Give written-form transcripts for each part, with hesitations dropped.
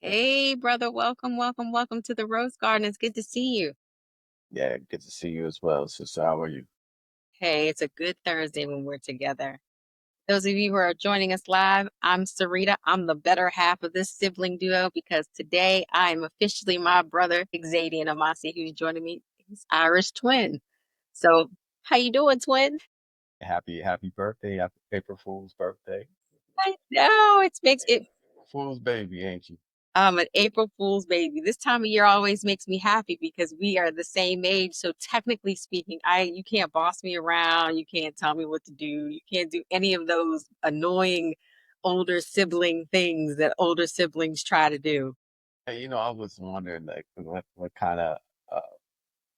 Hey, brother, welcome, welcome, welcome to the Rose Garden. It's good to see you. Yeah, good to see you as well, sister. How are you? Hey, it's a good Thursday when we're together. Those of you who are joining us live, I'm Sarita. I'm the better half of this sibling duo because today I am officially my brother, Xavier Amasi, who's joining me. He's Irish twin. So, how you doing, twin? Happy birthday. Happy April Fool's birthday. I know it makes it. April Fool's baby, ain't you? I'm an April Fool's baby. This time of year always makes me happy because we are the same age. So technically speaking, I you can't boss me around. You can't tell me what to do. You can't do any of those annoying older sibling things that older siblings try to do. Hey, I was wondering like what kind of uh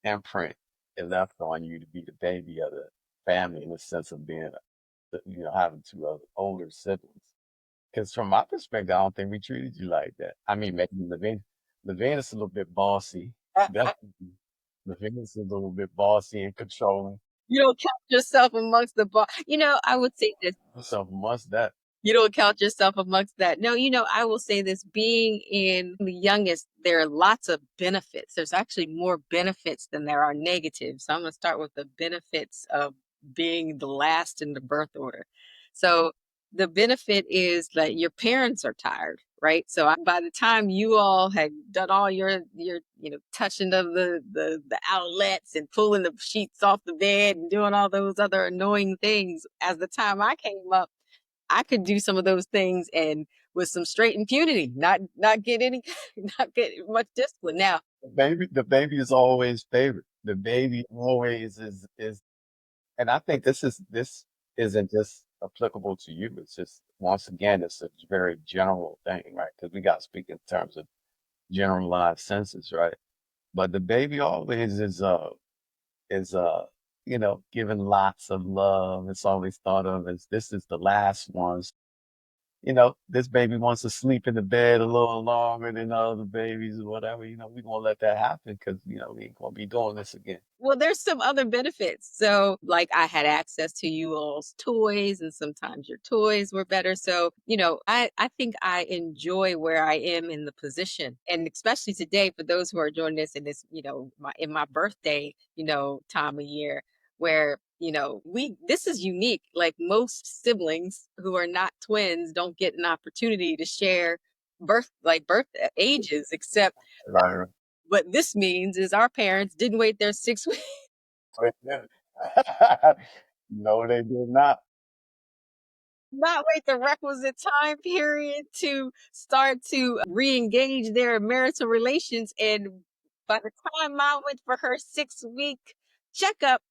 imprint it left on you to be the baby of the family in the sense of being, having two other older siblings. Because from my perspective, I don't think we treated you like that. I mean, maybe Levine is a little bit bossy. Definitely, Levine is a little bit bossy and controlling. You don't count yourself amongst the bar. I would say this. So must that. You don't count yourself amongst that. No, I will say this being in the youngest, there are lots of benefits. There's actually more benefits than there are negatives. So I'm going to start with the benefits of being the last in the birth order. So the benefit is that your parents are tired, right? So by the time you all had done all your touching of the outlets and pulling the sheets off the bed and doing all those other annoying things, as the time I came up, I could do some of those things and with some straight impunity, not get any, not get much discipline. Now, The baby is always favored. The baby always is, and I think this isn't just applicable to you. It's just once again, it's a very general thing, right? Because we got to speak in terms of generalized senses, right? But the baby always is given lots of love. It's always thought of as this is the last one. This baby wants to sleep in the bed a little longer than other babies or whatever, we gonna let that happen because, we ain't gonna be doing this again. well, there's some other benefits. So, like, I had access to you all's toys, and sometimes your toys were better. So, I think I enjoy where I am in the position, and especially today for those who are joining this in this, in my birthday, time of year, where we this is unique. Like most siblings who are not twins don't get an opportunity to share birth ages, except Right. what this means is our parents didn't wait their 6 weeks, Right. No, they did not. not wait the requisite time period to start to re-engage their marital relations. And by the time I went for her 6 week checkup,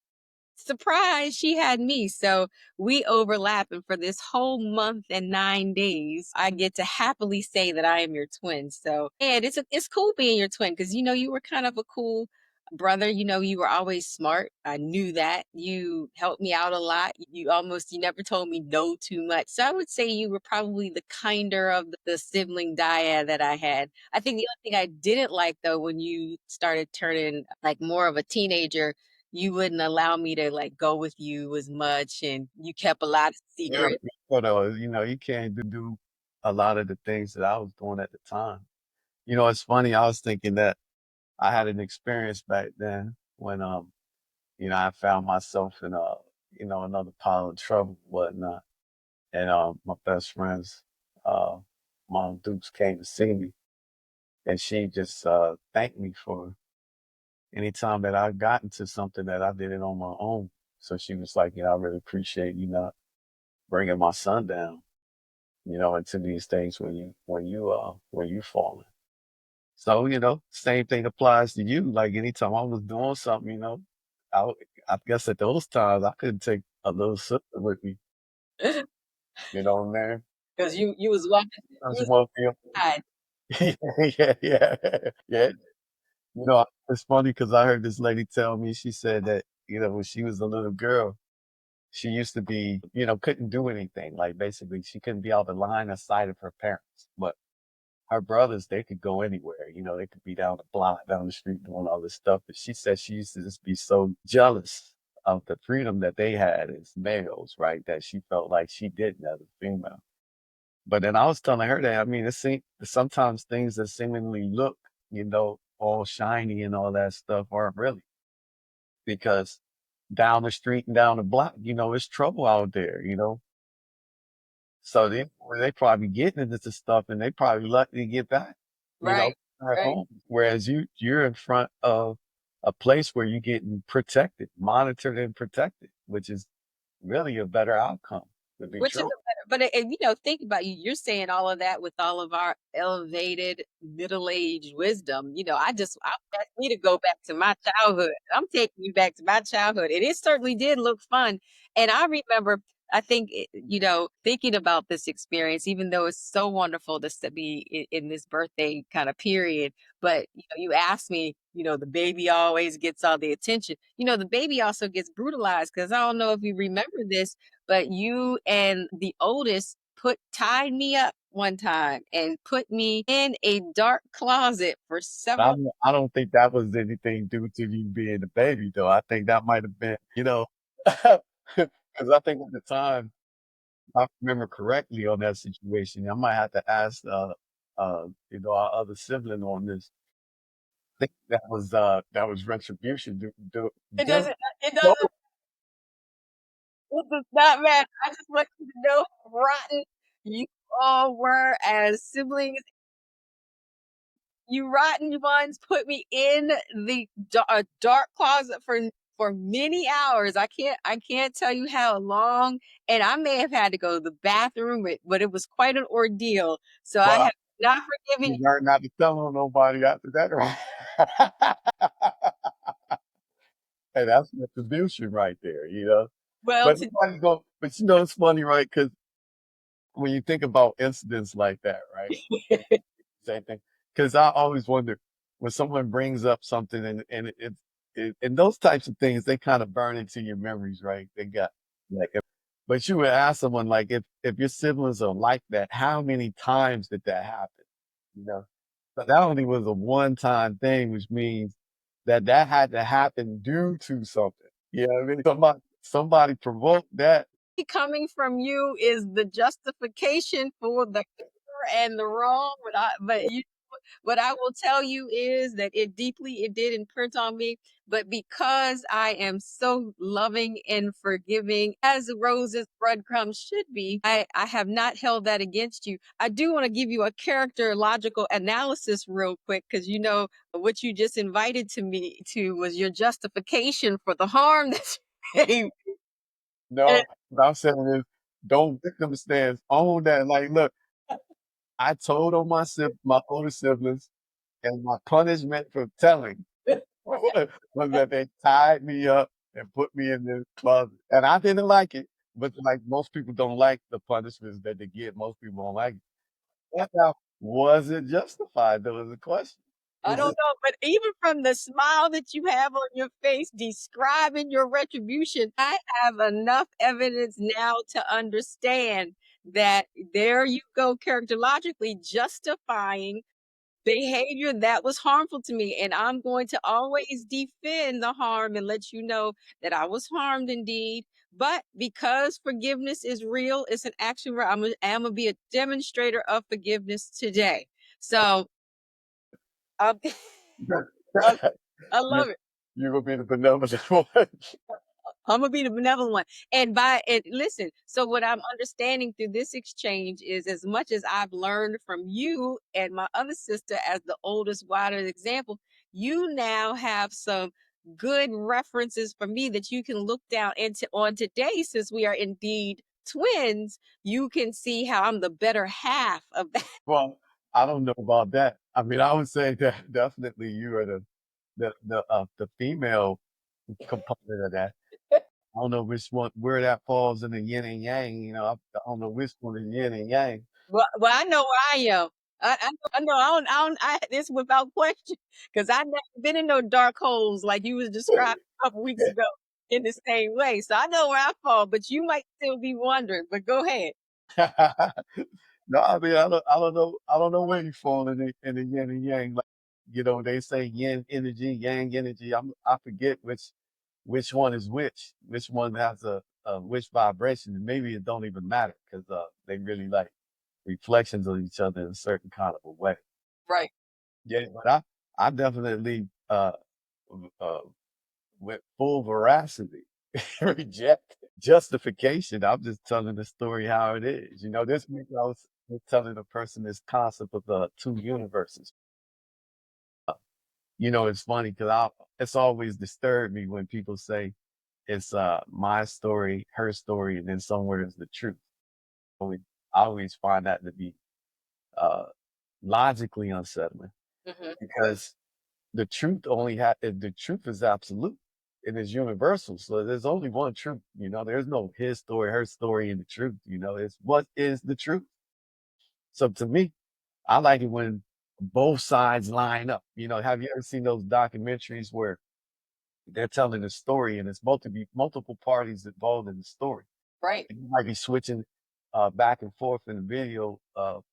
surprise, she had me. So we overlap. And for this whole month and 9 days, I get to happily say that I am your twin. So, and it's cool being your twin because, you were kind of a cool brother. You were always smart. I knew that. You helped me out a lot. You never told me no too much. So I would say you were probably the kinder of the sibling dyad that I had. I think the only thing I didn't like though, when you started turning like more of a teenager, you wouldn't allow me to like go with you as much, and you kept a lot of Yeah, secrets. but you can't do a lot of the things that I was doing at the time. It's funny. I was thinking that I had an experience back then when I found myself in another pile of trouble, whatnot. And my best friend's mom Dukes came to see me, and she just thanked me for any time that I got into something that I did it on my own. So she was like, I really appreciate you not bringing my son down, into these things when you falling. So same thing applies to you. Like anytime I was doing something, I I guess at those times I couldn't take a little sister with me. You know what I mean? Because you was walking, I you just was want to outside. feel. Yeah, yeah, yeah. It's funny because I heard this lady tell me, she said that, when she was a little girl, she used to be, couldn't do anything. Like basically she couldn't be out the line of sight of her parents. But her brothers, they could go anywhere. They could be down the block, down the street doing all this stuff. But she said she used to just be so jealous of the freedom that they had as males, right? That she felt like she didn't as a female. But then I was telling her that, I mean, sometimes things that seemingly look, all shiny and all that stuff aren't really, because down the street and down the block, it's trouble out there. So they probably getting into this stuff and they probably lucky to get back, you know, Right. at Right. home. Whereas you're in front of a place where you're getting protected, monitored and protected, which is really a better outcome, to be Which is true. a better, but think about you're saying all of that with all of our elevated middle-aged wisdom. I asked me to go back to my childhood. I'm taking you back to my childhood. And it certainly did look fun. And I remember, I think, thinking about this experience, even though it's so wonderful to be in this birthday kind of period. But, you asked me, the baby always gets all the attention. The baby also gets brutalized because I don't know if you remember this, but you and the oldest tied me up one time and put me in a dark closet for I several. don't, I don't think that was anything due to you being a baby, though. I think that might have been, because I think at the time, if I remember correctly on that situation, I might have to ask, our other sibling on this. I think that was retribution. It Just doesn't it no, doesn't it does not matter. I just want you to know how rotten you all were as siblings. You rotten ones put me in the dark closet for many hours. I can't tell you how long, and I may have had to go to the bathroom, but it was quite an ordeal. So I well, have not forgiven you you. learn not to tell on nobody after that, right? Hey, that's retribution right there. Well, But nobody go. But it's funny, right? Because when you think about incidents like that, right? Same thing. Because I always wonder when someone brings up something and those types of things, they kind of burn into your memories, right? They got like, but you would ask someone like, if your siblings are like that, how many times did that happen? You know, but that only was a one-time thing, which means that had to happen due to something. You know what I mean? Somebody provoked that. coming from you is the justification for the and the wrong, what I will tell you is that it did imprint on me. But because I am so loving and forgiving, as roses, breadcrumbs should be, I have not held that against you. I do want to give you a character logical analysis real quick, because what you just invited to me to was your justification for the harm that you gave. And No, what I'm saying is, don't victim stance. Own that. Like, look, I told on my older siblings, and my punishment for telling was that they tied me up and put me in this closet. And I didn't like it, but like most people don't like the punishments that they get. Most people don't like it. Now, was it justified? That was the question. I Was don't it? know, but even from the smile that you have on your face describing your retribution, I have enough evidence now to understand that there you go, characterologically justifying behavior that was harmful to me. And I'm going to always defend the harm and let you know that I was harmed indeed. But because forgiveness is real, it's an action where I'm gonna be a demonstrator of forgiveness today. So um, I, I you love it. you gonna be the benevolent one. I'm gonna be the benevolent one. And listen, so what I'm understanding through this exchange is, as much as I've learned from you and my other sister as the oldest, wider example, you now have some good references for me that you can look down into on today, since we are indeed twins. You can see how I'm the better half of that. Well, I don't know about that. I mean, I would say that definitely you are the female component of that. I don't know which one, where that falls in the yin and yang. I don't know which one is yin and yang. Well, I know where I am. I know. This without question, because I never been in no dark holes like you was describing a couple weeks ago in the same way. So I know where I fall, but you might still be wondering. But go ahead. No, I mean, I don't know where you fall in the yin and yang. Like, they say yin energy, yang energy. I forget which one is which one has a which vibration, and maybe it don't even matter because they really like. reflections of each other in a certain kind of a way. Right. Yeah, but I definitely uh with full veracity reject justification. I'm just telling the story how it is. You know, this week I was telling a person this concept of the two universes. You know, it's funny because I it's always disturbed me when people say it's my story, her story, and then somewhere is the truth. I always find that to be uh logically unsettling Hmm. because the truth is absolute. It is universal. So there's only one truth, you know. There's no his story, her story, and the truth, you know. It's what is the truth. So to me, I like it when both sides line up. You know, have you ever seen those documentaries where they're telling a story and it's multiple parties involved in the story? Right. You might be switching back and forth in the video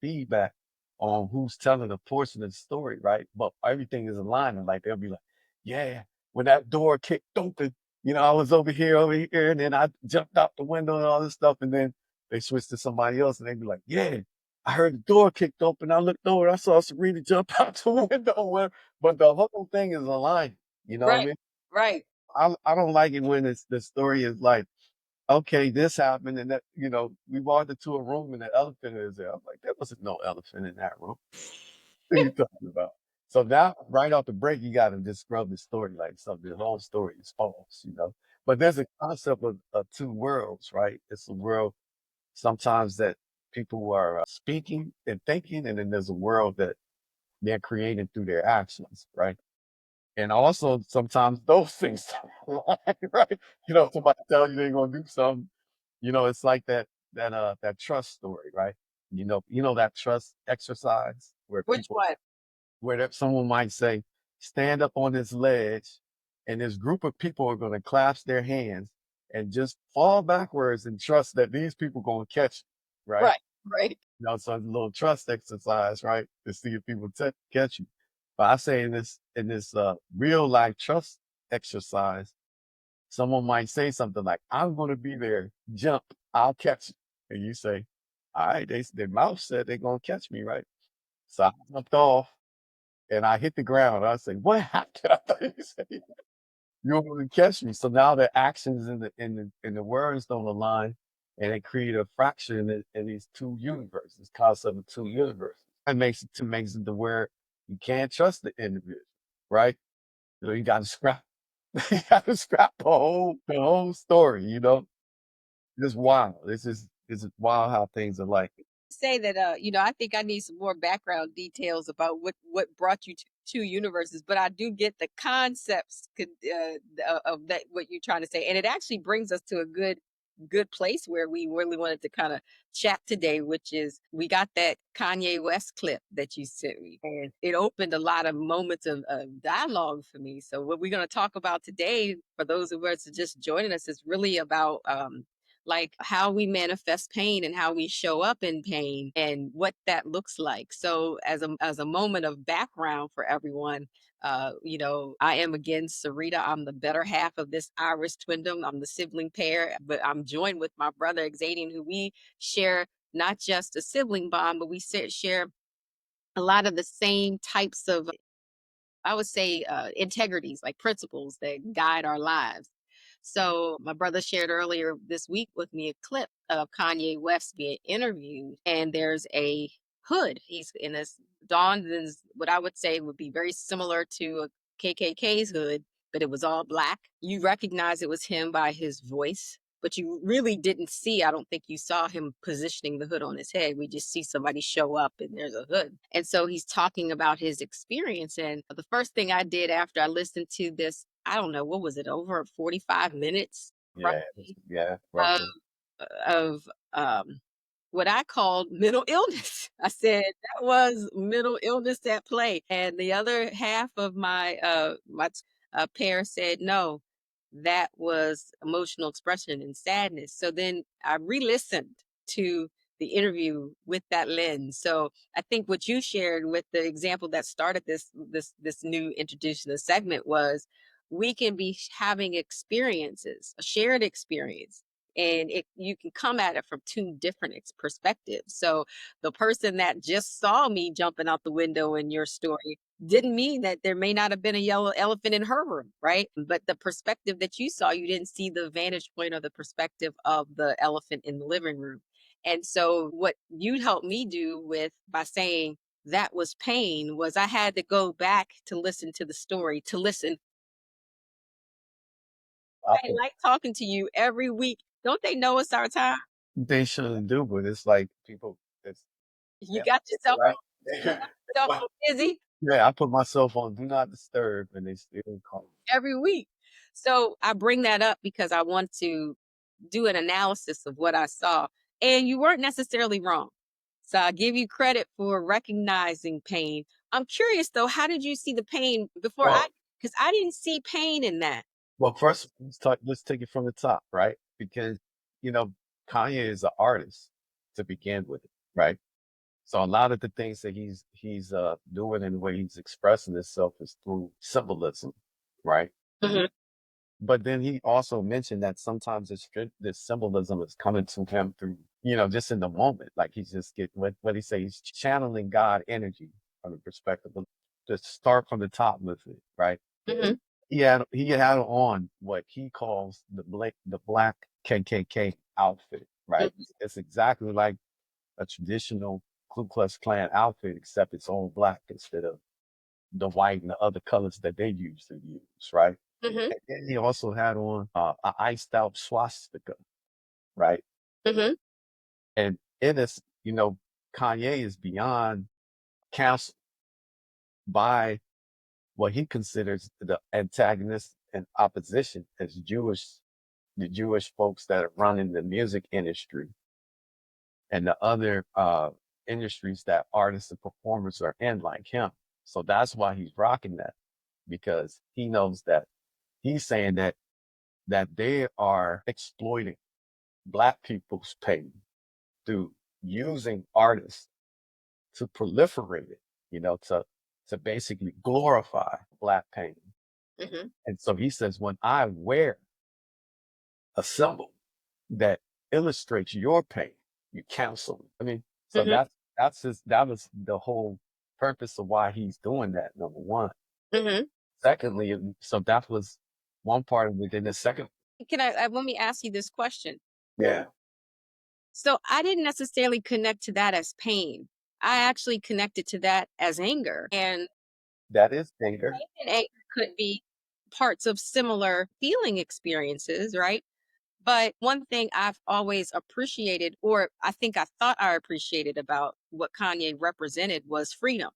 feedback on who's telling a portion of the story, right? But everything is aligning. Like they'll be like, "Yeah, when that door kicked open, you know, I was over here, and then I jumped out the window and all this stuff." And then they switch to somebody else, and they'd be like, "Yeah, I heard the door kicked open. I looked over, I saw Serena jump out the window." But the whole thing is aligned. You know what I Right. mean? Right. I don't like it when the story is like, okay, this happened, and that, you know, we walked into a room and the elephant is there. I'm like, there wasn't no elephant in that room. What are you talking about? So now, right off the break, you got to just scrub the story like something. The whole story is false, you know. But there's a concept of two worlds, right? It's a world sometimes that people are speaking and thinking, and then there's a world that they're creating through their actions, right? And also sometimes those things don't align, right? You know, somebody tell you they're gonna do something, you know, it's like that trust story, right? You know that trust exercise where Which one? someone might say, stand up on this ledge, and this group of people are gonna clasp their hands and just fall backwards and trust that these people gonna catch you, right? Right. Right. You know, so it's a little trust exercise, right? To see if people catch you. But I say in this real life trust exercise, someone might say something like, "I'm going to be there. Jump. I'll catch you." And you say, "All right." Their mouth said they're going to catch me, right? So I jumped off and I hit the ground. I say, "What happened?" I thought you said you were going to catch me. So now the actions and the words don't align, and they create a fracture in these two universes. Concept of two universes. That makes it to where you can't trust the individual, right? You know, you got to scrap. You got to scrap the whole story. You know, it's wild. It's just wild how things are like. Say that I think I need some more background details about what brought you to two universes, but I do get the concepts of that what you're trying to say, and it actually brings us to a good place where we really wanted to kind of chat today, which is we got that Kanye West clip that you sent me, and it opened a lot of moments of dialogue for me. So what we're going to talk about today, for those of us just joining us, is really about like how we manifest pain and how we show up in pain and what that looks like. So as a moment of background for everyone, I am again Sarita. I'm the better half of this Irish twindom. I'm the sibling pair, but I'm joined with my brother Xadian, who we share not just a sibling bond, but we share a lot of the same types of, I would say, integrities, like principles that guide our lives. So my brother shared earlier this week with me a clip of Kanye West being interviewed, and there's a hood. He's in this donned is what I would say would be very similar to a KKK's hood, but it was all black. You recognize it was him by his voice, but you really didn't see, I don't think you saw him positioning the hood on his head. We just see somebody show up and there's a hood. And so he's talking about his experience. And the first thing I did after I listened to this, I don't know, what was it, over 45 minutes, Yeah, roughly, yeah, of, roughly. of what I called mental illness. I said that was mental illness at play. And the other half of my pair said no, that was emotional expression and sadness. So then I re-listened to the interview with that lens. So I think what you shared with the example that started this new introduction of the segment was we can be having experiences, a shared experience, and you can come at it from two different perspectives. So the person that just saw me jumping out the window in your story didn't mean that there may not have been a yellow elephant in her room, right? But the perspective that you saw, you didn't see the vantage point or the perspective of the elephant in the living room. And so what you helped me do with by saying that was pain was I had to go back to listen to the story, to listen. I I think like talking to you every week. Don't they know it's our time? they shouldn't do, but it's like people, it's, You yeah, got yourself right? you got yourself so busy Yeah, I put myself on do not disturb and they still call. every week. So I bring that up because I want to do an analysis of what I saw. And you weren't necessarily wrong. So I give you credit for recognizing pain. I'm curious though, how did you see the pain before Well, because I didn't see pain in that. well, first let's take it from the top, right? Because you know, Kanye is an artist to begin with, right? So a lot of the things that he's doing and the way he's expressing himself is through symbolism, right? Mhm. But then he also mentioned that sometimes this symbolism is coming to him through, just in the moment. Like he's just getting what he say, he's channeling God energy from the perspective of just start from the top with it, right? Mhm. He had on what he calls the black KKK outfit, right? Mhm. It's exactly like a traditional Ku Klux Klan outfit, except it's all black instead of the white and the other colors that they used to use, right? Mhm. And then he also had on a iced out swastika, right? Mhm. And in this, Kanye is beyond canceled by what he considers the antagonist and opposition as the Jewish folks that are running the music industry and the other industries that artists and performers are in, like him. So that's why he's rocking that because he knows that he's saying that they are exploiting black people's pain through using artists to proliferate it, to basically glorify black pain. Mhm. And so he says, when I wear a symbol that illustrates your pain, you cancel me. I mean, so Mhm. that was the whole purpose of why he's doing that, number one. Mhm. Secondly, so that was one part of it. Then the second, Can let me ask you this question. yeah, So I didn't necessarily connect to that as pain. I actually connected to that as anger. And that is anger. pain and anger could be parts of similar feeling experiences, right? But one thing I've always appreciated, or I think I thought I appreciated about what Kanye represented was freedom.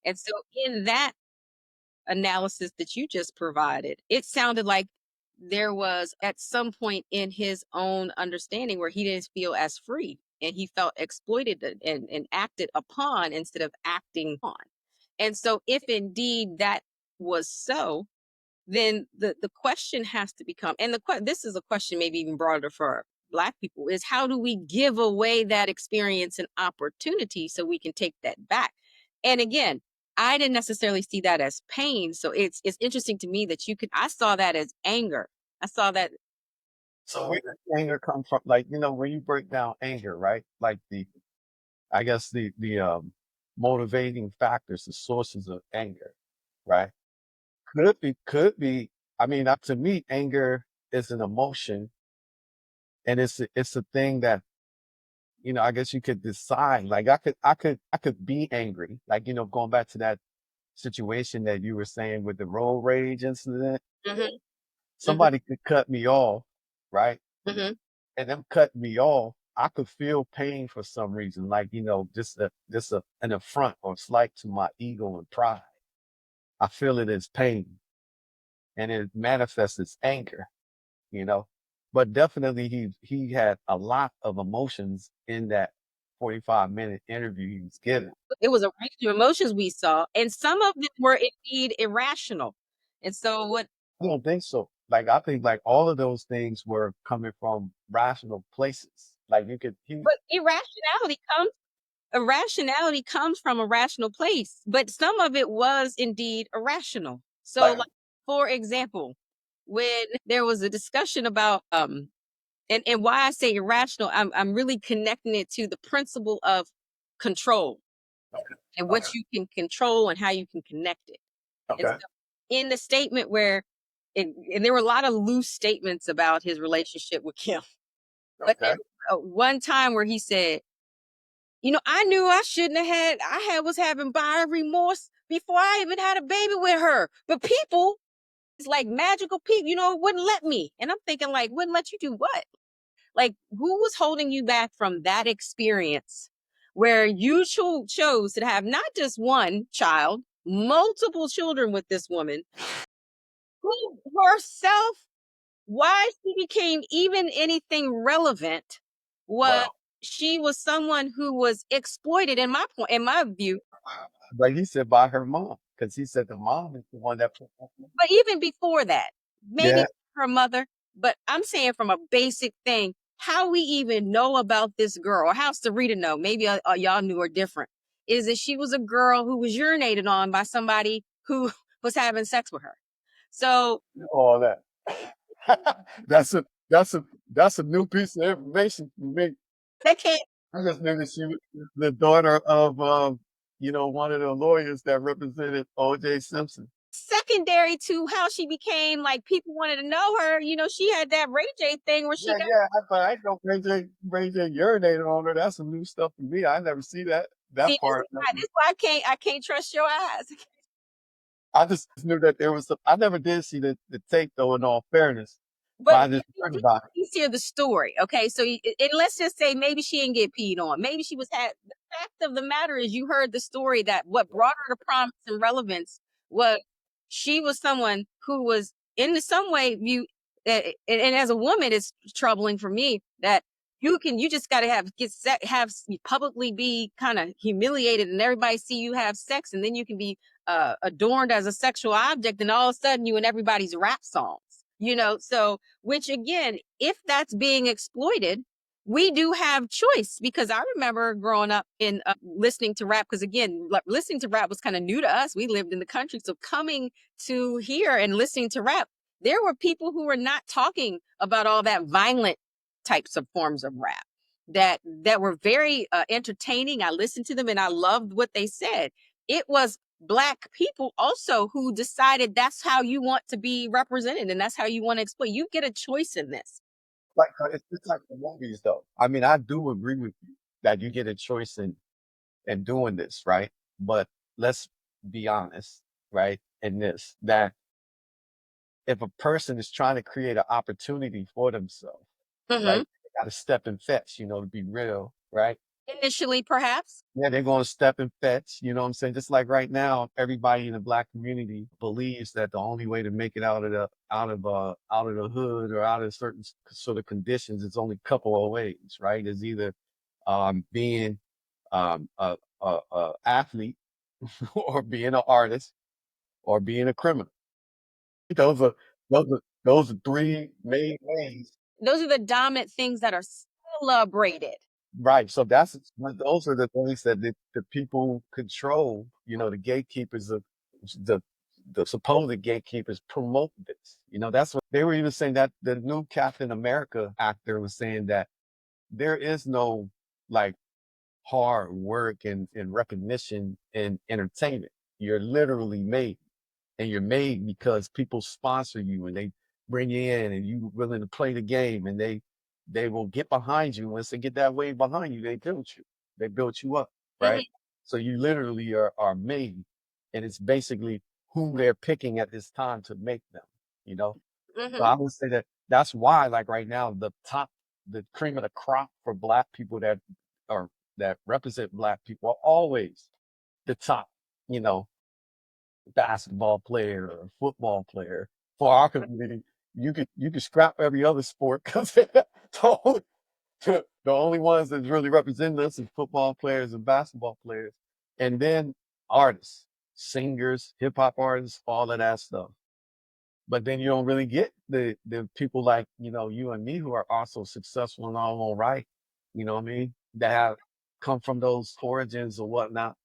And so in that analysis that you just provided, it sounded like there was at some point in his own understanding where he didn't feel as free and he felt exploited and acted upon instead of acting on. And so, if indeed that was so, then the question has to become, and this is a question maybe even broader for Black people, is how do we give away that experience and opportunity so we can take that back? And again, I didn't necessarily see that as pain, so it's interesting to me that you could. I saw that as anger. I saw that. So where does anger come from? Like, when you break down anger, right? Like I guess the motivating factors, the sources of anger, right? Could be. I mean, to me, anger is an emotion, and it's a thing that I guess you could decide. Like, I could be angry. Like, going back to that situation that you were saying with the road rage incident, Mhm. Mhm. somebody could cut me off, right? Mhm. And them cutting me off, I could feel pain for some reason, like just an affront or slight to my ego and pride. I feel it as pain, and it manifests as anger, you know. But definitely, he had a lot of emotions in that 45-minute interview he was giving. It was a range of emotions we saw, and some of them were indeed irrational. And so, what I don't think so. Like I think like all of those things were coming from rational places. Like you could he but irrationality comes from a rational place, but some of it was indeed irrational. So, like like for example, when there was a discussion about And why I say irrational, I'm really connecting it to the principle of control Okay. and Okay. what you can control and how you can connect it. And Okay. so in the statement where and there were a lot of loose statements about his relationship with Kim, but Okay. one time where he said, you know, I knew I shouldn't have had, was having buyer remorse before I even had a baby with her. But people, it's like magical people, you know, wouldn't let me. And I'm thinking, like, wouldn't let you do what? Like, who was holding you back from that experience where you chose to have not just one child, multiple children with this woman who herself, why she became even anything relevant was Well, she was someone who was exploited in my point, in my view. but he said by her mom, because he said the mom is the one that. But even before that, maybe Yeah. her mother, but I'm saying from a basic thing, how we even know about this girl, or how Sarita know, maybe y'all knew her different, is that she was a girl who was urinated on by somebody who was having sex with her. So All that. That's a new piece of information for me. that can't I just knew that she was the daughter of one of the lawyers that represented O.J. Simpson. secondary to how she became like people wanted to know her. You know, she had that Ray J thing where she Yeah, got yeah. But I know Ray J urinated on her. That's some new stuff for me. I never see that see this is part. why I can't trust your eyes. I just knew that there was some. I never did see the tape though. In all fairness, but But I just heard about it. please hear the story, okay? So, and let's just say maybe she didn't get peed on. Maybe she was had. The fact of the matter is, you heard the story that what brought her to prominence and relevance was she was someone who was in some way view. And as a woman, it's troubling for me that you just got to publicly be kind of humiliated and everybody see you have sex and then you can be adorned as a sexual object and all of a sudden you in everybody's rap songs, you know. So which again, if that's being exploited, we do have choice because I remember growing up in listening to rap because again, listening to rap was kind of new to us. We lived in the country, so coming to here and listening to rap, there were people who were not talking about all that violent types of forms of rap that were very entertaining. I listened to them and I loved what they said. It was Black people also who decided that's how you want to be represented and that's how you want to explain. You get a choice in this. Like it's like the movies though. I mean, I do agree with you that you get a choice in doing this, right? But let's be honest, right? In this, that if a person is trying to create an opportunity for themselves, Hmm. right? They got to step and fetch, to be real, right? Initially, perhaps. Yeah, they're going to step and fetch, you know what I'm saying? Just like right now, everybody in the Black community believes that the only way to make it out of the hood or out of certain sort of conditions is only a couple of ways, right? Is either being a athlete or being an artist or being a criminal. Those are those are three main ways. Those are the dominant things that are celebrated. Right. So those are the things that the people control, the gatekeepers of the the supposed gatekeepers promote this. That's what they were even saying that the new Captain America actor was saying that there is no like hard work and recognition in entertainment. You're literally made. And you're made because people sponsor you and they bring you in and you willing to play the game and they will get behind you. Once they get that wave behind you, they build you. They built you up, right? Hmm. So you literally are made, and it's basically who they're picking at this time to make them, you know? So Hmm. I would say that that's why, like right now, the cream of the crop for Black people are that represent Black people are always the top, you know, basketball player or football player. For our community, you could scrap every other sport because the only, the only ones that really represent us is football players and basketball players, and then artists, singers, hip hop artists, all of that stuff. But then you don't really get the people like you and me who are also successful in our own right. You know what I mean? That have come from those origins or whatnot.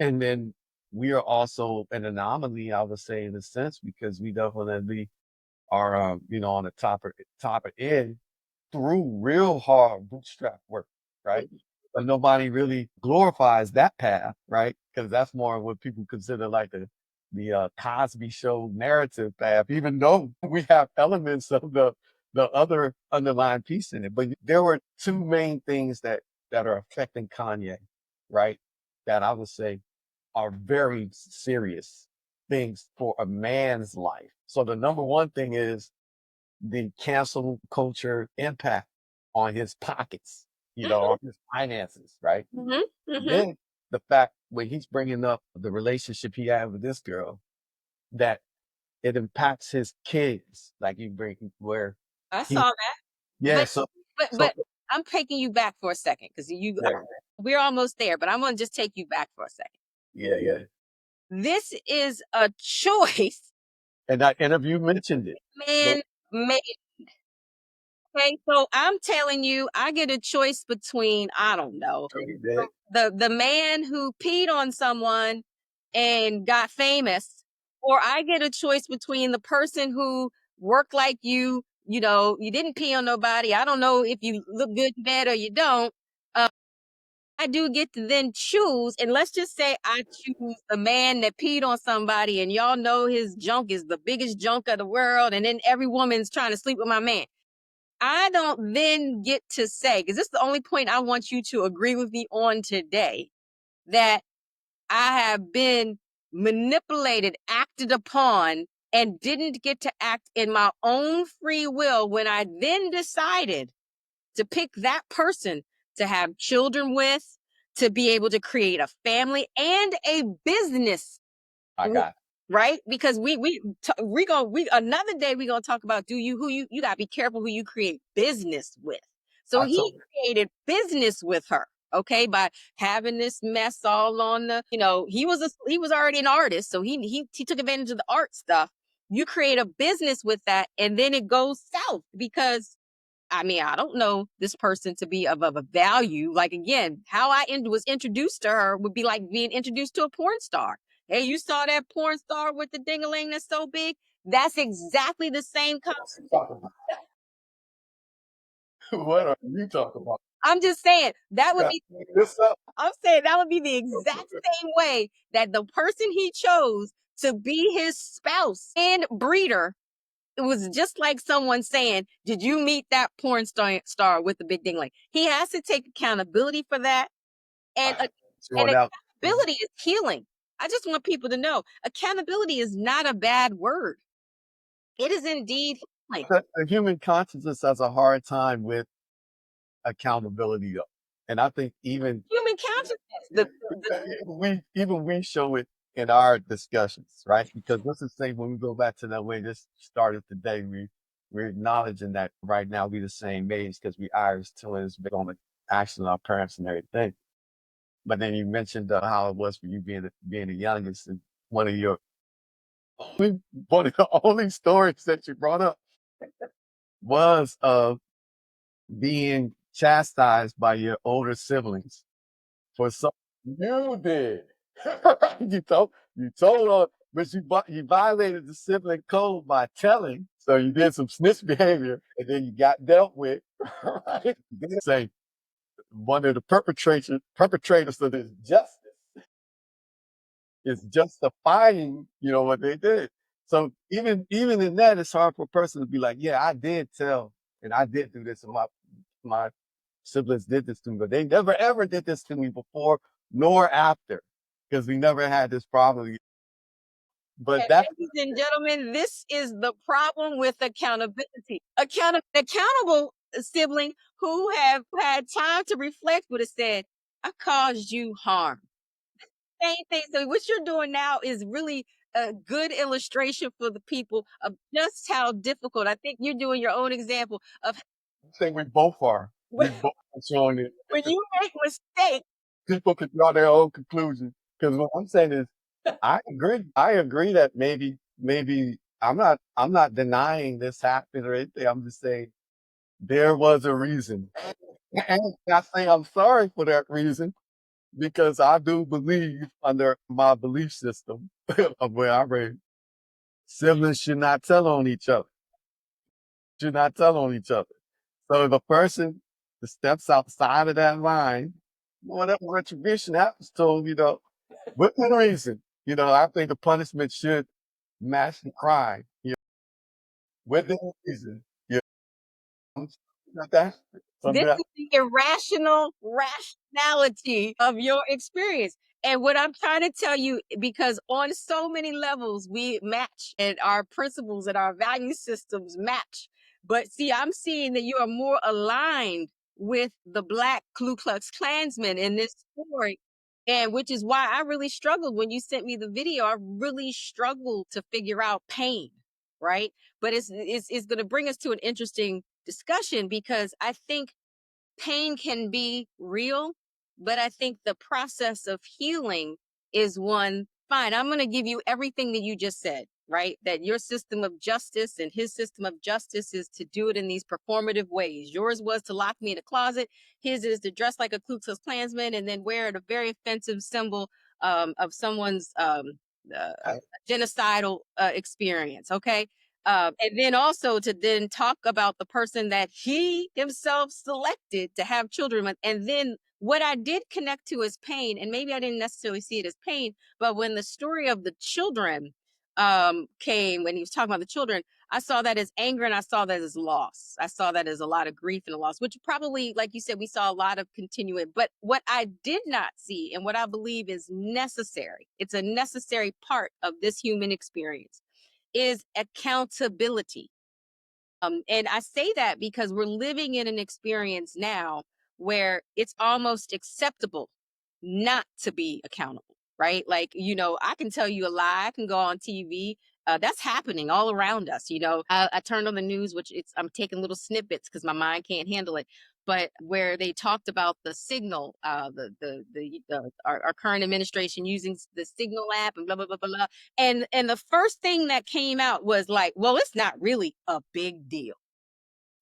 And then we are also an anomaly, I would say, in a sense, because we definitely are, on the top of end. through real hard bootstrap work, right? But nobody really glorifies that path, right? Because that's more what people consider like the Cosby Show narrative path, even though we have elements of the other underlying piece in it. But there were two main things that are affecting Kanye, right? That I would say are very serious things for a man's life. So the number one thing is the cancel culture impact on his pockets, on his finances, right? Mhm, mhm. Then the fact when he's bringing up the relationship he had with this girl, that it impacts his kids, like you bring where I he, saw that. yeah, But so I'm taking you back for a second because yeah, we're almost there, but I'm gonna just take you back for a second. yeah. This is a choice And that interview mentioned it. But man made. Okay, so I'm telling you, I get a choice between, I don't know, that, the man who peed on someone and got famous, or I get a choice between the person who worked like you didn't pee on nobody. I don't know if you look good in bed or you don't. Uh, I do get to then choose, and let's just say I choose the man that peed on somebody, and y'all know his junk is the biggest junk of the world, and then every woman's trying to sleep with my man. I don't then get to say, because this is the only point I want you to agree with me on today, that I have been manipulated, acted upon, and didn't get to act in my own free will when I then decided to pick that person to have children with, to be able to create a family and a business. I got Right? Because we another day we gonna talk about, do you who you gotta be careful who you create business with. So I he told created business with her, okay, by having this mess all on he was already an artist, so he took advantage of the art stuff. You create a business with that, and then it goes south because I mean, I don't know this person to be of a value. Like again, how was introduced to her would be like being introduced to a porn star. Hey, you saw that porn star with the dingaling that's so big? That's exactly the same. what are you talking about? I'm just saying that would Got be. this up. I'm saying that would be the exact same way that the person he chose to be his spouse and breeder. It was just like someone saying, "Did you meet that porn star with the big dingling?" He has to take accountability for that. And I, and throwing out accountability is healing. I just want people to know accountability is not a bad word. It is indeed healing. the human consciousness has a hard time with accountability though. And I think even Human consciousness. we show it in our discussions, right? Because let's just say when we go back to that way this started today, we're acknowledging that right now we the same age because we Irish twins based on the action of our parents and everything. But then you mentioned how it was for you being the youngest, and one of your only one of the only stories that you brought up was being chastised by your older siblings for something you did. You told her, but you violated the sibling code by telling. So you did some snitch behavior, and then you got dealt with. Right? Then say one of the perpetrators of this justice is justifying, what they did. So even in that, it's hard for a person to be like, yeah, I did tell, and I did do this, and my siblings did this to me, but they never ever did this to me before nor after, because we never had this problem. But And that ladies and gentlemen, this is the problem with accountability. Accountable sibling who have had time to reflect would have said, I caused you harm. Same thing. So what you're doing now is really a good illustration for the people of just how difficult. I think you're doing your own example of thing we both are. We when both are showing it. you make mistakes. People can draw their own conclusion. Because what I'm saying is, I agree. I agree that maybe I'm not denying this happened or anything. I'm just saying there was a reason. And I say I'm sorry for that reason because I do believe under my belief system of where I raised, siblings should not tell on each other. Should not tell on each other. So the person that steps outside of that line, whatever retribution happens to them, within reason. I think the punishment should match the crime. Within reason. Got that? This Something that is the irrational rationality of your experience. And what I'm trying to tell you, because on so many levels we match and our principles and our value systems match. But see, I'm seeing that you are more aligned with the Black Ku Klux Klansman in this story. And which is why I really struggled when you sent me the video. I really struggled to figure out pain, right? But it's going to bring us to an interesting discussion because I think pain can be real, but I think the process of healing is one. Fine, I'm going to give you everything that you just said, right? That your system of justice and his system of justice is to do it in these performative ways. Yours was to lock me in a closet. His is to dress like a Ku Klux Klansman and then wear a very offensive symbol of someone's genocidal experience. Okay, and then also to then talk about the person that he himself selected to have children with. And then what I did connect to is pain, and maybe I didn't necessarily see it as pain, but when the story of the children came, when he was talking about the children, I saw that as anger and I saw that as loss. I saw that as a lot of grief and a loss, which probably, like you said, we saw a lot of continuing. But what I did not see and what I believe is necessary, it's a necessary part of this human experience, is accountability. And I say that because we're living in an experience now where it's almost acceptable not to be accountable, right? Like, I can tell you a lie, I can go on TV. That's happening all around us. I turned on the news, which I'm taking little snippets because my mind can't handle it. But where they talked about the Signal, our current administration using the Signal app and blah blah blah blah blah, and the first thing that came out was like, well, it's not really a big deal.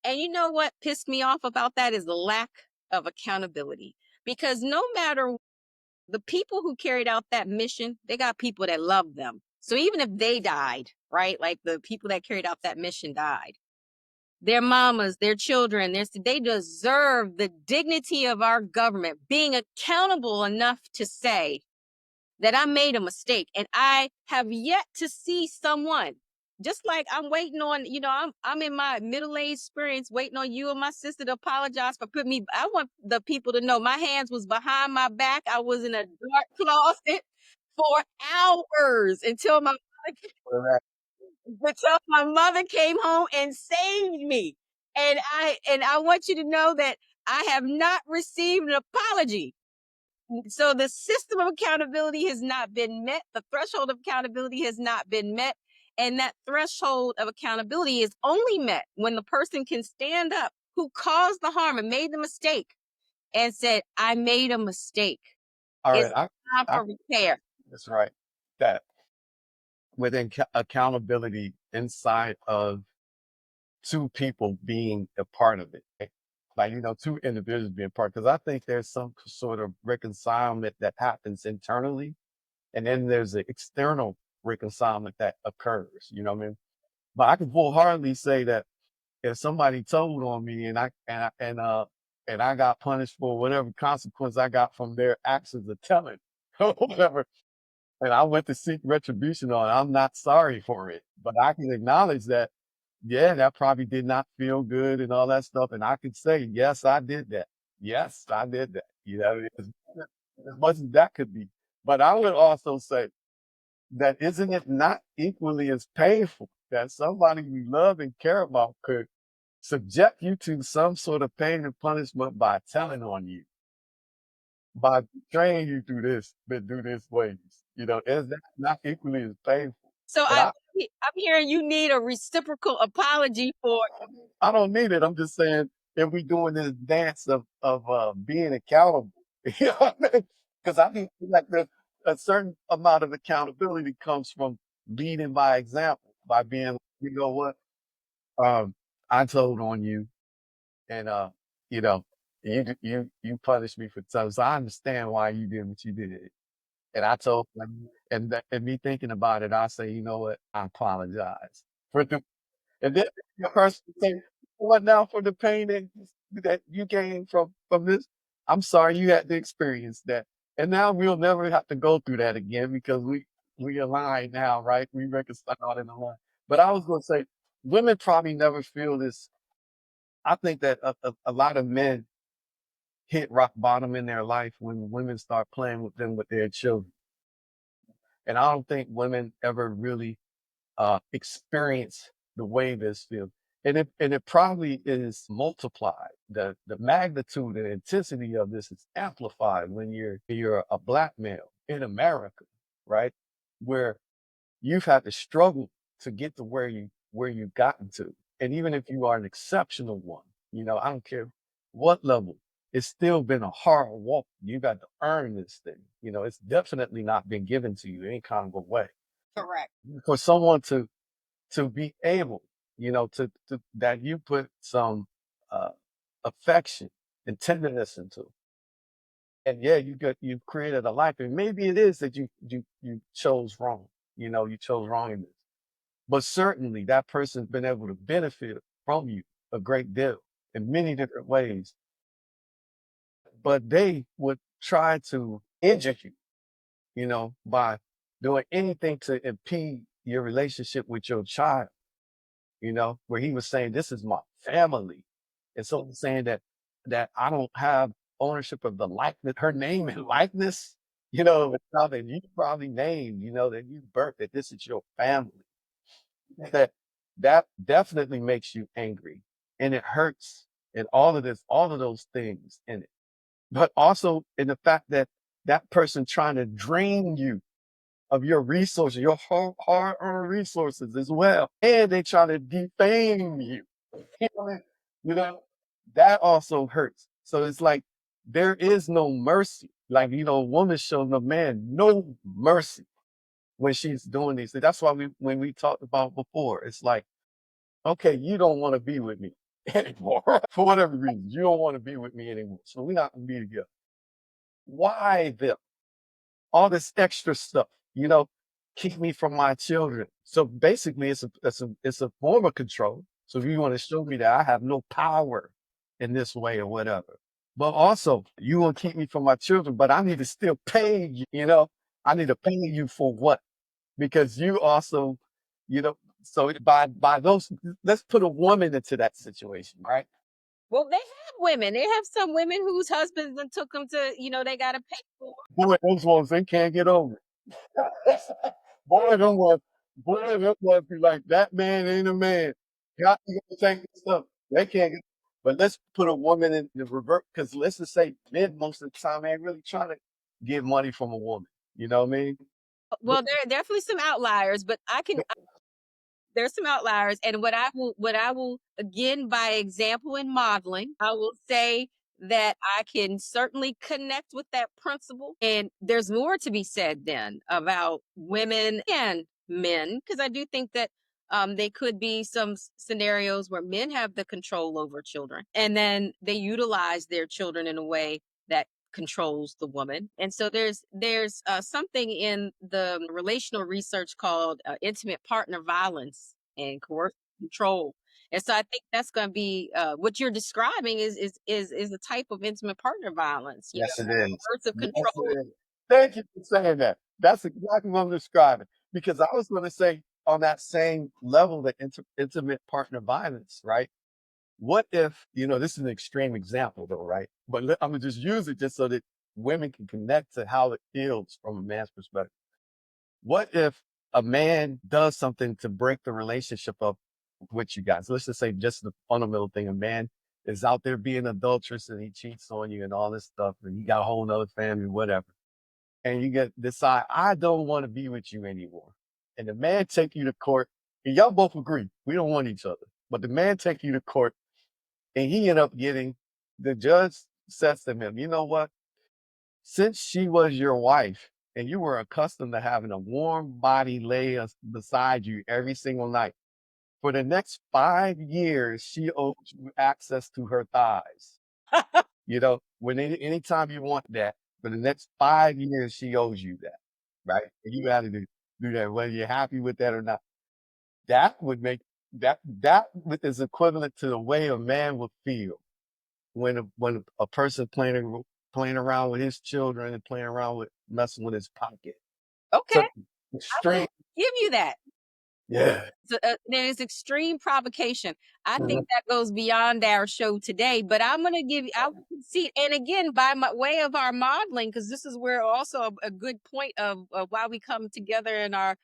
And you know what pissed me off about that is the lack of accountability. Because no matter the people who carried out that mission, they got people that love them. So even if they died, right? Like the people that carried out that mission died, their mamas, their children, they deserve the dignity of our government being accountable enough to say, that I made a mistake and I have yet to see someone, just like I'm waiting on, I'm in my middle-aged experience waiting on you and my sister to apologize for putting me. I want the people to know my hands was behind my back. I was in a dark closet for hours until my mother came home and saved me. And I want you to know that I have not received an apology. So the system of accountability has not been met. The threshold of accountability has not been met. And that threshold of accountability is only met when the person can stand up who caused the harm and made the mistake and said, I made a mistake. all right. It's time I for repair. that's right. That within accountability inside of two people being a part of it. Like, two individuals being part, because I think there's some sort of reconcilement that happens internally, and then there's an external reconcilement that occurs. You know what I mean? But I can wholeheartedly say that if somebody told on me and I got punished for whatever consequence I got from their actions of telling or whatever, and I went to seek retribution on it, I'm not sorry for it. But I can acknowledge that, yeah, that probably did not feel good and all that stuff. And I could say, yes, I did that. Yes, I did that. As much as that could be. But I would also say that isn't it not equally as painful that somebody you love and care about could subject you to some sort of pain and punishment by telling on you, by betraying you through this, but through this ways. Is that not equally as painful? So And I'm hearing you need a reciprocal apology for. I don't need it. I'm just saying if we doing this dance of being accountable, you know what I mean? Because I think like a certain amount of accountability comes from leading by example, by being, you know what, um, I told on you, and you know, you punished me for something. So I understand why you did what you did. And I told them, and me thinking about it, I say, you know what, I apologize for the, and then the person say, what now for the pain that you gained from this? I'm sorry you had to experience that. And now we'll never have to go through that again because we align now, right? We reconcile in the line. But I was gonna say women probably never feel this. I think that a lot of men hit rock bottom in their life when women start playing with them with their children. And I don't think women ever really experience the way this feels. And it probably is multiplied. The magnitude and intensity of this is amplified when you're a black male in America, right? Where you've had to struggle to get to where you've gotten to. And even if you are an exceptional one, I don't care what level, it's still been a hard walk. You got to earn this thing. It's definitely not been given to you any kind of a way. Correct. For someone to be able, to that you put some uh, affection and tenderness into, and yeah, you've created a life, and maybe it is that you chose wrong. You chose wrong in this, but certainly that person's been able to benefit from you a great deal in many different ways. But they would try to injure you, by doing anything to impede your relationship with your child. Where he was saying, "This is my family." And so he's saying that I don't have ownership of the likeness, her name and likeness, the child that you probably named, that you birthed, that this is your family. That that definitely makes you angry and it hurts and all of those things in it. But also in the fact that that person trying to drain you of your resources, your hard-earned resources as well. And they try to defame you. You know, you know, that also hurts. So it's like there is no mercy. Like, a woman showing a man no mercy when she's doing these things. That's why when we talked about before, it's like, okay, you don't want to be with me anymore. For whatever reason, you don't want to be with me anymore. So we're not gonna be together. Why them? All this extra stuff, keep me from my children. So basically, it's a form of control. So if you want to show me that I have no power in this way or whatever, but also you want to keep me from my children, but I need to still pay you. I need to pay you for what? Because you also, So by those, let's put a woman into that situation, right? Well, they have women. They have some women whose husbands then took them to, they got to pay for. Boy, those ones they can't get over. Boy, them was boy, them was be like, "That man ain't a man." Got to take this stuff. They can't get but let's put a woman in the revert because let's just say men most of the time ain't really trying to get money from a woman. You know what I mean? Well, there are definitely some outliers, but there's some outliers. And what I will again by example and modeling, I will say that I can certainly connect with that principle. And there's more to be said then about women and men, because I do think that they could be some scenarios where men have the control over children and then they utilize their children in a way that controls the woman. And so there's something in the relational research called intimate partner violence and coercive control. And so I think that's going to be what you're describing is a type of intimate partner violence, Yes, it is. coercive Yes, control. it is. Thank you for saying that. That's exactly what I'm describing. Because I was going to say on that same level, the intimate partner violence, right? What if, this is an extreme example though, right? But I'm gonna just use it just so that women can connect to how it feels from a man's perspective. What if a man does something to break the relationship up with you guys? Let's just say just the fundamental thing. A man is out there being adulterous and he cheats on you and all this stuff, and you got a whole nother family, whatever. And you get decide, I don't want to be with you anymore. And the man take you to court, and y'all both agree, we don't want each other. But the man take you to court and he ended up getting the judge says to him, you know what? Since she was your wife and you were accustomed to having a warm body lay beside you every single night, for the next 5 years, she owes you access to her thighs. Anytime you want that, for the next 5 years, she owes you that, right? And you got to do that, whether you're happy with that or not. That would make that is equivalent to the way a man would feel when a person playing around with his children and playing around with messing with his pocket. Okay, So I extreme, will give you that. yeah. There's extreme provocation. I Mhm. think that goes beyond our show today, but I'm gonna give you, I will concede, and again, by my way of our modeling, because this is where also a good point of why we come together in our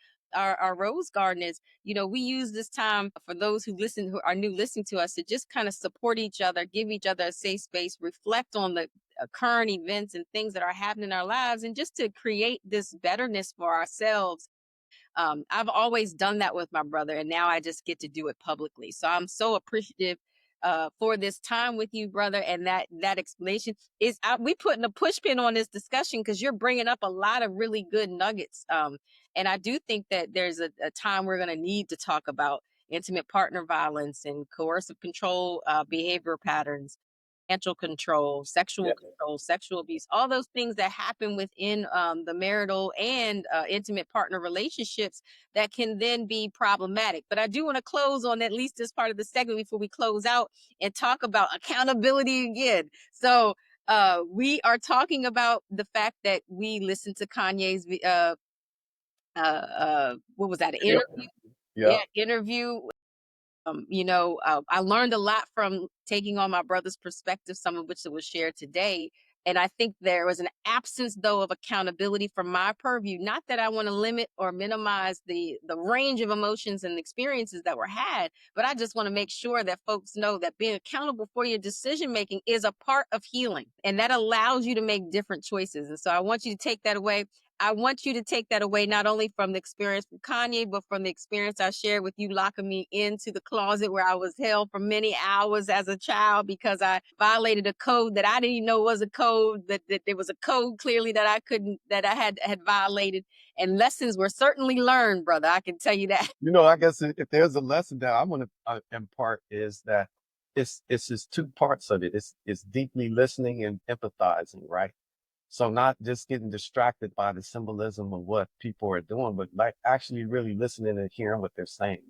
rose garden is, we use this time for those who listen, who are new listening to us, to just kind of support each other, give each other a safe space, reflect on the current events and things that are happening in our lives, and just to create this betterness for ourselves. I've always done that with my brother, and now I just get to do it publicly. So I'm so appreciative for this time with you, brother, and that explanation is. We putting a push pin on this discussion because you're bringing up a lot of really good nuggets. And I do think that there's a time we're going to need to talk about intimate partner violence and coercive control behavior patterns, financial Yeah. control, sexual abuse, all those things that happen within the marital and intimate partner relationships that can then be problematic. But I do want to close on at least this part of the segment before we close out and talk about accountability again. So we are talking about the fact that we listened to Kanye's what was that, an Yeah. interview? Yeah. Yeah, interview. I learned a lot from taking on my brother's perspective, some of which was shared today. And I think there was an absence, though, of accountability from my purview. Not that I want to limit or minimize the range of emotions and experiences that were had, but I just want to make sure that folks know that being accountable for your decision making is a part of healing, and that allows you to make different choices. And so I want you to take that away. I want you to take that away, not only from the experience with Kanye, but from the experience I shared with you, locking me into the closet where I was held for many hours as a child because I violated a code that I didn't even know was a code, that there was a code clearly that I couldn't, that I had violated. And lessons were certainly learned, brother. I can tell you that. I guess if there's a lesson that I want to impart is that it's just two parts of it. It's deeply listening and empathizing, right? So not just getting distracted by the symbolism of what people are doing, but like actually really listening and hearing what they're saying.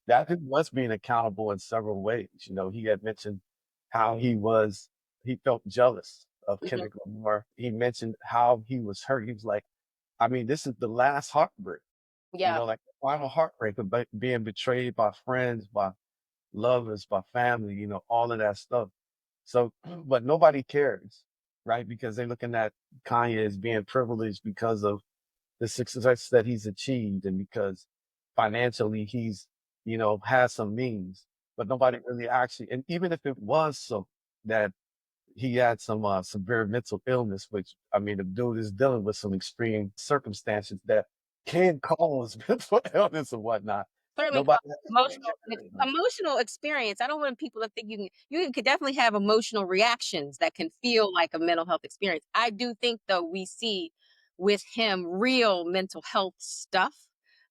That dude was being accountable in several ways. He had mentioned how he felt jealous of Mhm. Kendrick Lamar. He mentioned how he was hurt. He was like, I mean, this is the last heartbreak, Yeah, like the final heartbreak of being betrayed by friends, by lovers, by family, all of that stuff. So, but nobody cares, right? Because they're looking at Kanye as being privileged because of the success that he's achieved and because financially has some means. But nobody really actually, and even if it was so that he had some severe mental illness, which I mean, the dude is dealing with some extreme circumstances that can cause mental illness and whatnot. certainly Nobody actually emotional cares. emotional experience. I don't want people to think you could definitely have emotional reactions that can feel like a mental health experience. I do think, though, we see with him real mental health stuff,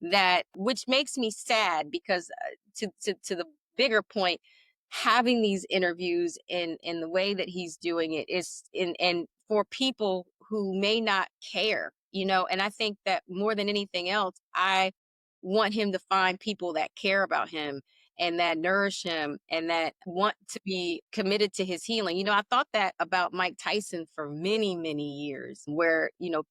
that which makes me sad because to the bigger point, having these interviews in the way that he's doing it is in and for people who may not care, and I think that more than anything else, I want him to find people that care about him and that nourish him and that want to be committed to his healing. I thought that about Mike Tyson for many, many years, where,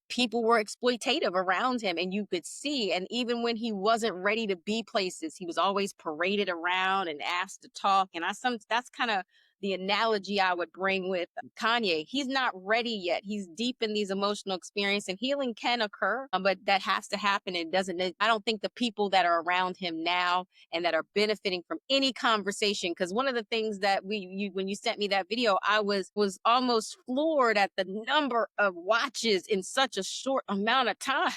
people were exploitative around him and you could see. And even when he wasn't ready to be places, he was always paraded around and asked to talk. And that's kind of the analogy I would bring with Kanye. He's not ready yet. He's deep in these emotional experiences, and healing can occur, but that has to happen. It doesn't. I don't think the people that are around him now and that are benefiting from any conversation. Because one of the things that when you sent me that video, I was almost floored at the number of watches in such a short amount of time.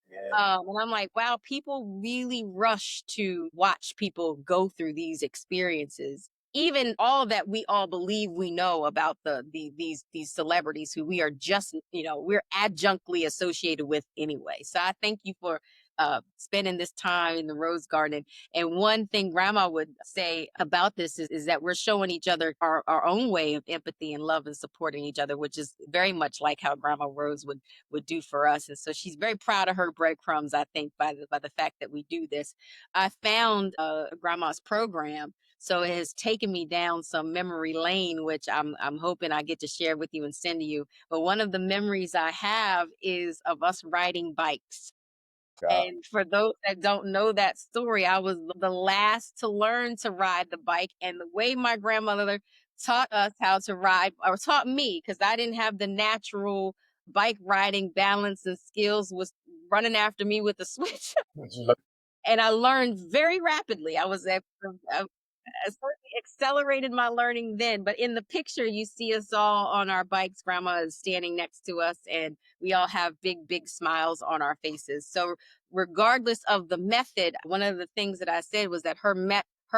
Yeah. And I'm like, wow, people really rush to watch people go through these experiences. Even all that we all believe we know about these celebrities who we are just, we're adjunctly associated with anyway. So I thank you for spending this time in the rose garden. And one thing grandma would say about this is that we're showing each other our own way of empathy and love and supporting each other, which is very much like how Grandma Rose would do for us. And so she's very proud of her breadcrumbs, I think, by the fact that we do this. I found grandma's program, so it has taken me down some memory lane, which I'm hoping I get to share with you and send to you. But one of the memories I have is of us riding bikes. God. And for those that don't know that story, I was the last to learn to ride the bike. And the way my grandmother taught us how to ride, or taught me, because I didn't have the natural bike riding balance and skills, was running after me with a switch. And I learned very rapidly. I certainly accelerated my learning then, but in the picture, you see us all on our bikes. Grandma is standing next to us, and we all have big, big smiles on our faces. So, regardless of the method, one of the things that I said was that her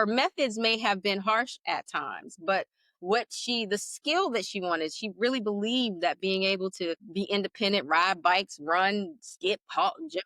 methods may have been harsh at times, but the skill that she wanted, she really believed that being able to be independent, ride bikes, run, skip, hop, jump,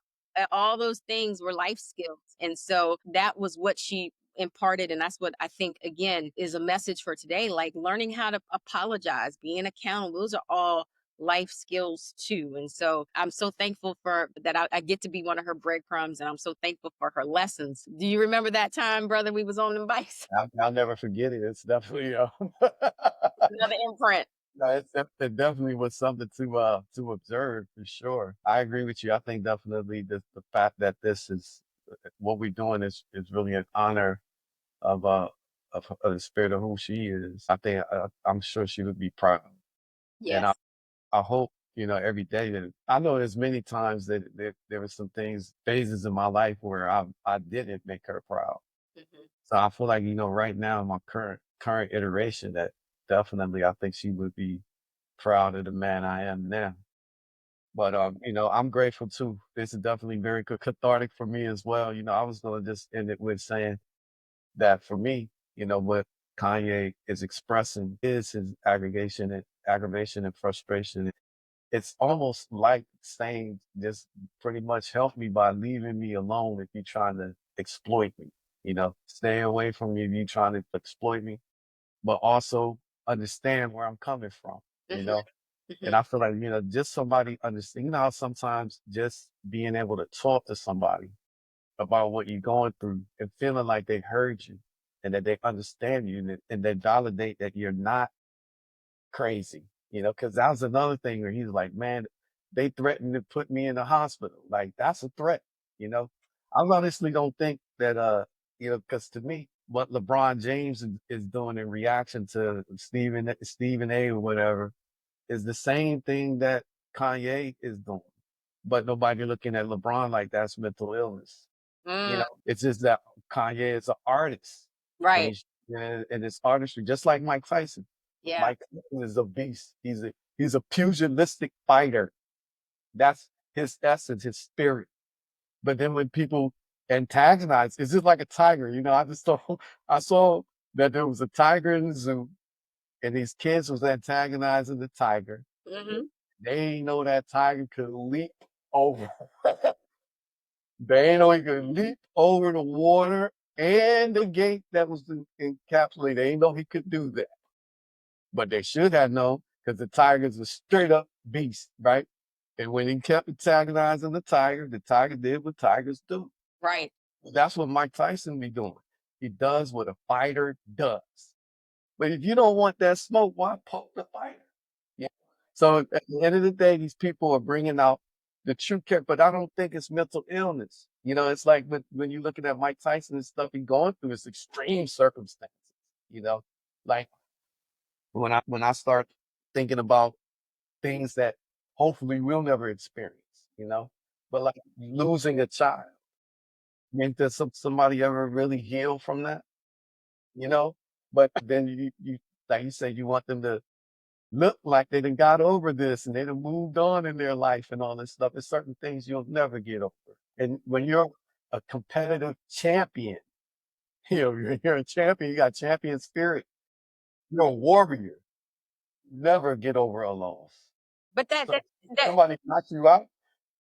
all those things were life skills. And so that was what she imparted, and that's what I think again is a message for today, like learning how to apologize, being accountable. Those are all life skills too. And so I'm so thankful for that. I get to be one of her breadcrumbs, and I'm so thankful for her lessons. Do you remember that time, brother, we was on the bikes? I'll never forget it. It's definitely Another imprint. no, it definitely was something to observe for sure. I agree with you. I think definitely the fact that this is what we're doing is really an honor of of the spirit of who she is. I think I'm sure she would be proud, and Yes. I hope every day that I know there's many times that there were some things phases in my life where I didn't make her proud. Mhm. So I feel like right now in my current iteration that definitely I think she would be proud of the man I am now. But I'm grateful too. This is definitely very cathartic for me as well. I was gonna just end it with saying that for me, what Kanye is expressing is his aggravation and frustration. It's almost like saying, just pretty much help me by leaving me alone if you're trying to exploit me. Stay away from me if you're trying to exploit me, but also understand where I'm coming from, you Mhm. know? And Mhm. I feel like, just somebody understand, how sometimes just being able to talk to somebody about what you're going through and feeling like they heard you and that they understand you and they validate that you're not crazy, because that was another thing where he's like, man, they threatened to put me in the hospital. Like, that's a threat, you know? I honestly don't think that, because to me, what LeBron James is doing in reaction to Stephen A or whatever is the same thing that Kanye is doing. But nobody looking at LeBron like that's mental illness. Mm, It's just that Kanye is an artist and right. and it's artistry, just like Mike Tyson. Yeah. Mike Tyson is a beast. He's a pugilistic fighter. That's his essence, his spirit. But then when people antagonize, it's just like a tiger. I saw that there was a tiger in the zoo, and these kids was antagonizing the tiger. Hmm. They ain't know that tiger could leap over. They ain't know he could leap over the water and the gate that was encapsulated. They ain't know he could do that. But they should have known because the tiger's a straight up beast, right? And when he kept antagonizing the tiger did what tigers do. Right. That's what Mike Tyson be doing. He does what a fighter does. But if you don't want that smoke, why poke the fighter? Yeah. So at the end of the day, these people are bringing out the true character, but I don't think it's mental illness. It's like when you're looking at Mike Tyson and stuff he's going through, it's extreme circumstances. You know, like when I start thinking about things that hopefully we'll never experience, but like losing a child. I mean, does somebody ever really heal from that? You know, but then you like you said, you want them to look like they done got over this and they done moved on in their life and all this stuff. There's certain things you'll never get over. And when you're a competitive champion, you're a champion, you got champion spirit, you're a warrior. Never get over a loss. But So if that somebody knocks you out,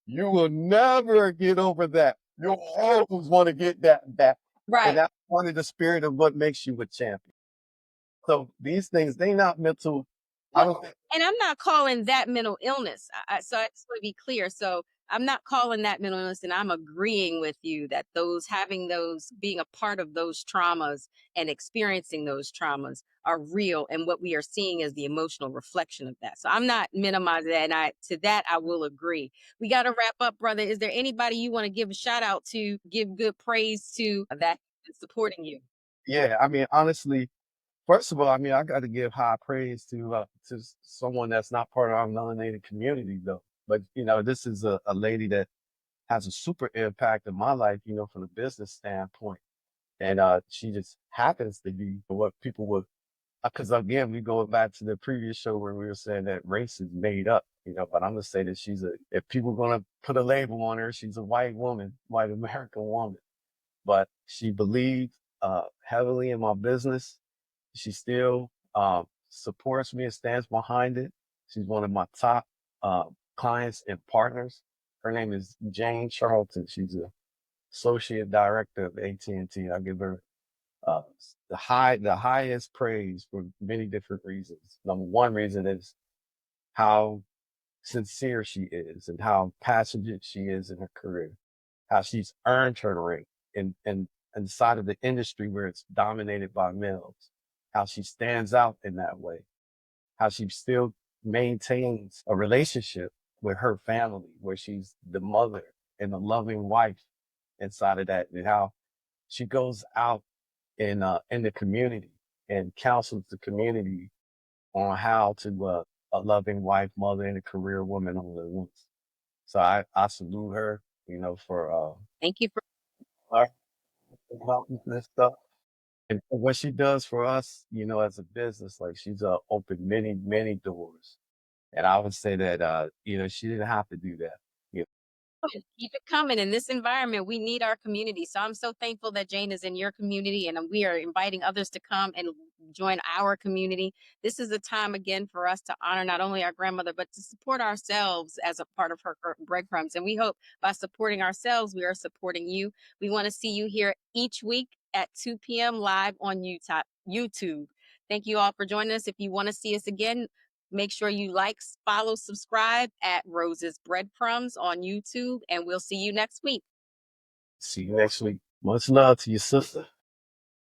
you will never get over that. You always want to get that back. And Right. that's part of the spirit of what makes you a champion. So these things, they not mental. I Well, don't think, and I'm not calling that mental illness. So I just want to be clear. So I'm not calling that mental illness, and I'm agreeing with you that those having those being a part of those traumas and experiencing those traumas are real, and what we are seeing is the emotional reflection of that. So I'm not minimizing that, and I to that I will agree. We got to wrap up, brother. Is there anybody you want to give a shout out to, give good praise to that is supporting you? yeah, I mean, honestly, first of all, I mean, I got to give high praise to someone that's not part of our melanated community, though. But this is a lady that has a super impact in my life, from the business standpoint, and she just happens to be what people would. Because again, we go back to the previous show where we were saying that race is made up, But I'm gonna say that if people are gonna put a label on her, she's a white woman, white American woman. But she believed heavily in my business. She still supports me and stands behind it. She's one of my top clients and partners. Her name is Jane Charlton. She's a associate director of AT&T. I give her uh, the highest praise for many different reasons. Number one reason is how sincere she is and how passionate she is in her career, how she's earned her ring in inside of the industry where it's dominated by males, how she stands out in that way, how she still maintains a relationship with her family where she's the mother and the loving wife inside of that, and how she goes out in the community and counsels the community on how to a loving wife, mother, and a career woman all at once. So I salute her, for Thank you for. her mountains and stuff. And what she does for us, as a business, like she's opened many, many doors. And I would say that she didn't have to do that. You Keep it coming. In this environment, we need our community. So I'm so thankful that Jane is in your community, and we are inviting others to come and join our community. This is a time again for us to honor not only our grandmother, but to support ourselves as a part of her breadcrumbs. And we hope by supporting ourselves, we are supporting you. We want to see you here each week at 2 p.m. live on YouTube. Thank you all for joining us. If you want to see us again, make sure you like, follow, subscribe at Rose's Breadcrumbs on YouTube, and we'll see you next week. See you next week. Much love to your sister.